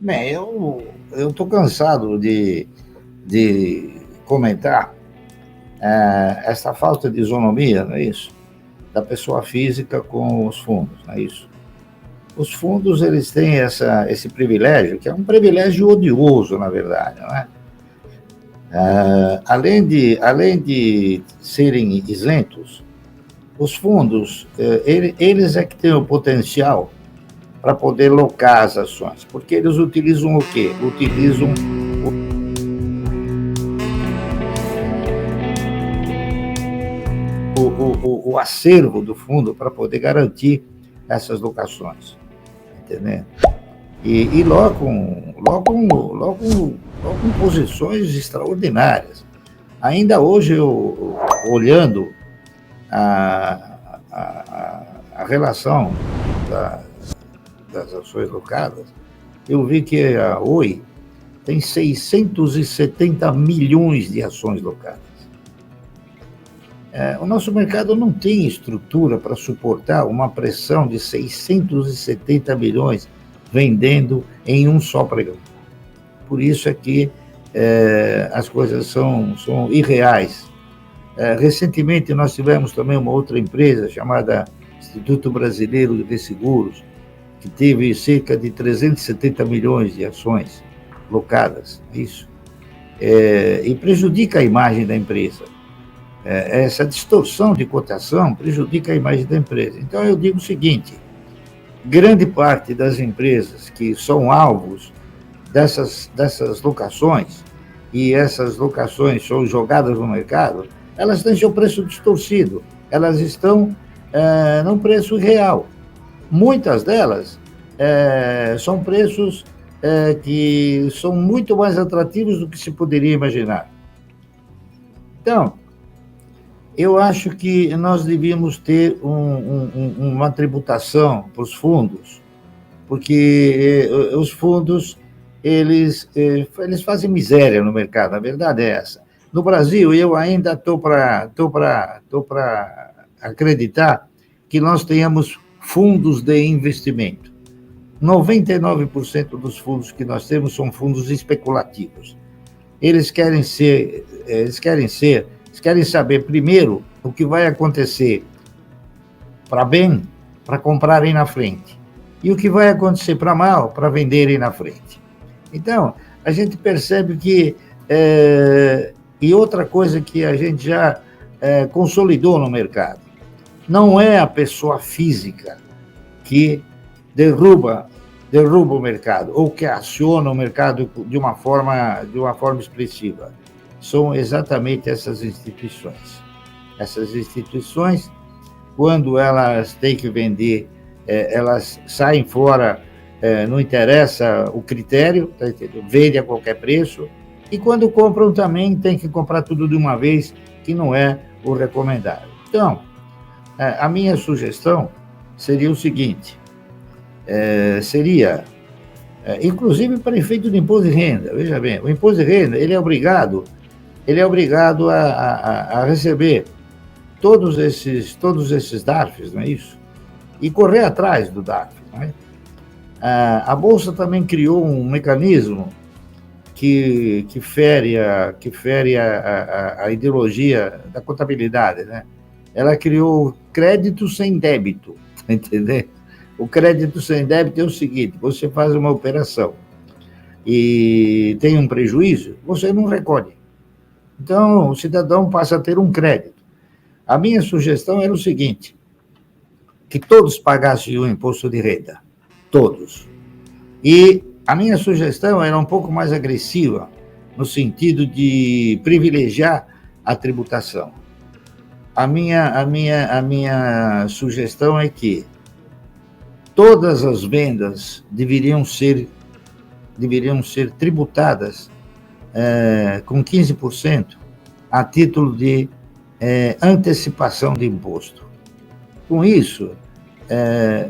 Bem, eu estou cansado de comentar essa falta de isonomia, não é isso? Da pessoa física com os fundos, não é isso? Os fundos, eles têm esse privilégio, que é um privilégio odioso, na verdade, não é? Além de serem isentos, os fundos, eles é que têm o potencial para poder locar as ações, porque eles utilizam o quê? Utilizam o acervo do fundo para poder garantir essas locações, entendeu? E locam posições extraordinárias. Ainda hoje, olhando a relação da, das ações locadas, eu vi que a Oi tem 670 milhões de ações locadas. O nosso mercado não tem estrutura para suportar uma pressão de 670 milhões vendendo em um só pregão. Por isso é que as coisas são irreais. Recentemente, nós tivemos também uma outra empresa chamada Instituto Brasileiro de Seguros, que teve cerca de 370 milhões de ações locadas, isso, e prejudica a imagem da empresa. Essa distorção de cotação prejudica a imagem da empresa. Então, eu digo o seguinte: grande parte das empresas que são alvos dessas locações, e essas locações são jogadas no mercado, elas têm seu preço distorcido, elas estão num preço real. Muitas delas são preços que são muito mais atrativos do que se poderia imaginar. Então, eu acho que nós devíamos ter uma tributação para os fundos, porque os fundos eles fazem miséria no mercado, a verdade é essa. No Brasil, eu ainda estou para acreditar que nós tenhamos fundos de investimento. 99% dos fundos que nós temos são fundos especulativos. Eles querem saber primeiro o que vai acontecer para bem, para comprarem na frente, e o que vai acontecer para mal, para venderem na frente. Então, a gente percebe que e outra coisa que a gente já consolidou no mercado, não é a pessoa física que derruba o mercado ou que aciona o mercado de uma forma expressiva. São exatamente essas instituições. Essas instituições, quando elas têm que vender, elas saem fora, não interessa o critério, tá entendendo? Vende a qualquer preço, e quando compram também tem que comprar tudo de uma vez, que não é o recomendável. Então, a minha sugestão seria o seguinte, inclusive para efeito de imposto de renda, veja bem, o imposto de renda, ele é obrigado a receber todos esses DARFs, não é isso? E correr atrás do DARF, não é? A Bolsa também criou um mecanismo que fere a ideologia da contabilidade, né? Ela criou crédito sem débito, entendeu? O crédito sem débito é o seguinte: você faz uma operação e tem um prejuízo, você não recolhe. Então, o cidadão passa a ter um crédito. A minha sugestão era o seguinte: que todos pagassem o imposto de renda, todos. E a minha sugestão era um pouco mais agressiva, no sentido de privilegiar a tributação. A minha sugestão é que todas as vendas deveriam ser tributadas com 15% a título de antecipação de imposto. Com isso,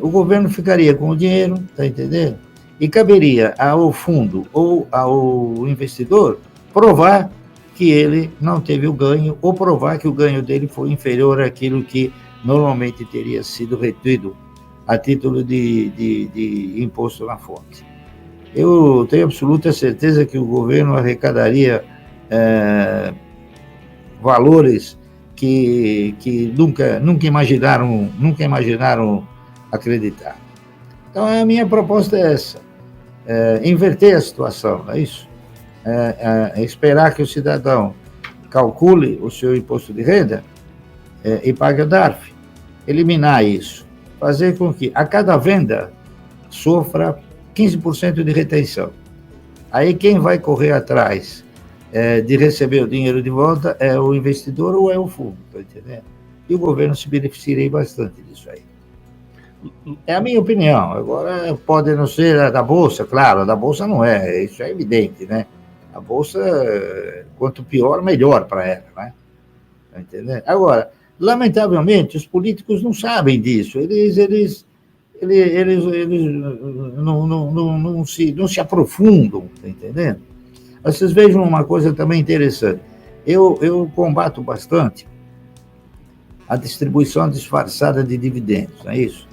o governo ficaria com o dinheiro, está entendendo? E caberia ao fundo ou ao investidor provar que ele não teve o ganho, ou provar que o ganho dele foi inferior àquilo que normalmente teria sido retido a título de imposto na fonte. eu tenho absoluta certeza que o governo arrecadaria valores que nunca imaginaram acreditar. Então, a minha proposta é essa, inverter a situação, não é isso? Esperar que o cidadão calcule o seu imposto de renda e pague o DARF, eliminar isso, fazer com que a cada venda sofra 15% de retenção. Aí quem vai correr atrás de receber o dinheiro de volta é o investidor ou é o fundo, tá entendendo? E o governo se beneficiaria bastante disso aí. É a minha opinião. Agora, pode não ser a da Bolsa, claro, a da Bolsa não é, isso é evidente, né? A Bolsa, quanto pior, melhor para ela, né? Tá entendendo? Agora, lamentavelmente, os políticos não sabem disso, eles não se aprofundam, tá entendendo? Vocês vejam uma coisa também interessante. Eu combato bastante a distribuição disfarçada de dividendos, não é isso?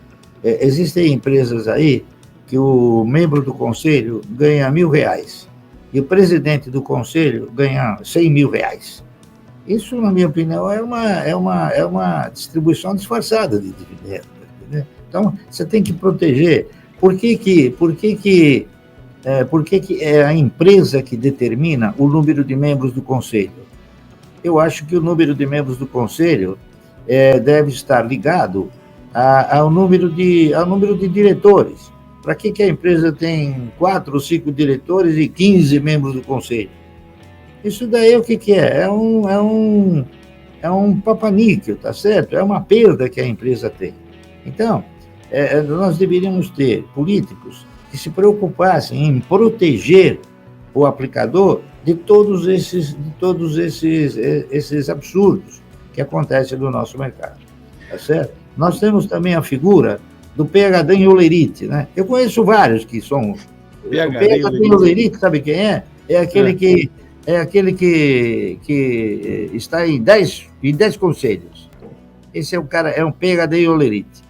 Existem empresas aí que o membro do conselho ganha R$1.000 e o presidente do conselho ganha R$100.000. Isso, na minha opinião, é uma distribuição disfarçada de dividendos. Entendeu? Então, você tem que proteger. Por que é a empresa que determina o número de membros do conselho? Eu acho que o número de membros do conselho deve estar ligado ao número de diretores. Para que a empresa tem 4 ou 5 diretores e 15 membros do conselho? Isso daí o que é? É um papaníquel, tá certo? É uma perda que a empresa tem. Então, nós deveríamos ter políticos que se preocupassem em proteger o aplicador de todos esses absurdos que acontecem no nosso mercado, tá certo? Nós temos também a figura do PhD em Olerite, né? Eu conheço vários que são... O PhD em Olerite, sabe quem é? É aquele que está em 10 conselhos. Esse é o cara, é um PhD em Olerite,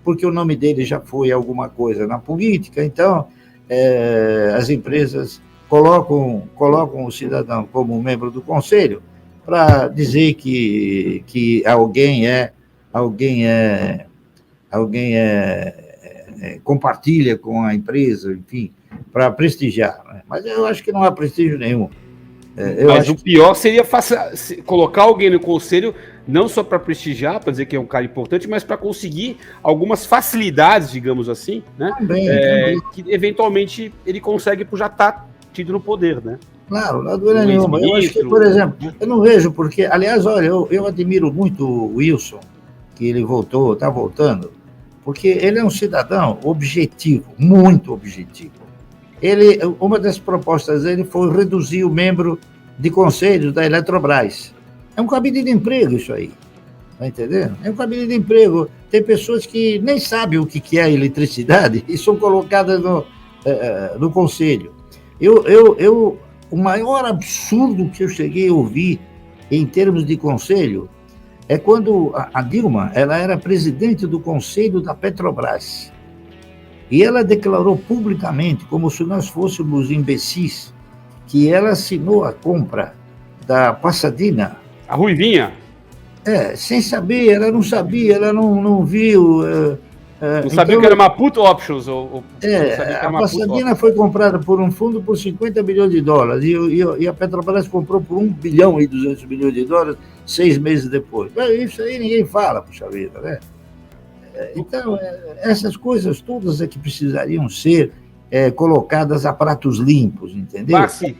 porque o nome dele já foi alguma coisa na política, então as empresas colocam o cidadão como membro do conselho para dizer que alguém compartilha com a empresa, enfim, para prestigiar, né? Mas eu acho que não há prestígio nenhum. Mas o pior seria colocar alguém no conselho, não só para prestigiar, para dizer que é um cara importante, mas para conseguir algumas facilidades, digamos assim, né? Também. Que eventualmente ele consegue por já estar tido no poder, né? Claro, não há dúvida nenhuma. Eu acho que, por exemplo, eu não vejo porque, aliás, olha, eu admiro muito o Wilson, que ele está voltando, porque ele é um cidadão objetivo, muito objetivo. Uma das propostas dele foi reduzir o membro de conselhos da Eletrobras. É um cabide de emprego isso aí, tá entendendo? É um cabide de emprego. Tem pessoas que nem sabem o que é eletricidade e são colocadas no conselho. O maior absurdo que eu cheguei a ouvir em termos de conselho é quando a Dilma ela era presidente do conselho da Petrobras. E ela declarou publicamente, como se nós fôssemos imbecis, que ela assinou a compra da Pasadena. A Ruivinha? Sem saber, ela não sabia, ela não viu. Não sabia que era uma put options. A Pasadena foi comprada por um fundo por $50 bilhões e a Petrobras comprou por $1 bilhão e 200 milhões de dólares 6 meses depois. Isso aí ninguém fala, puxa vida, né? Então, essas coisas todas é que precisariam ser colocadas a pratos limpos, entendeu? Bassi,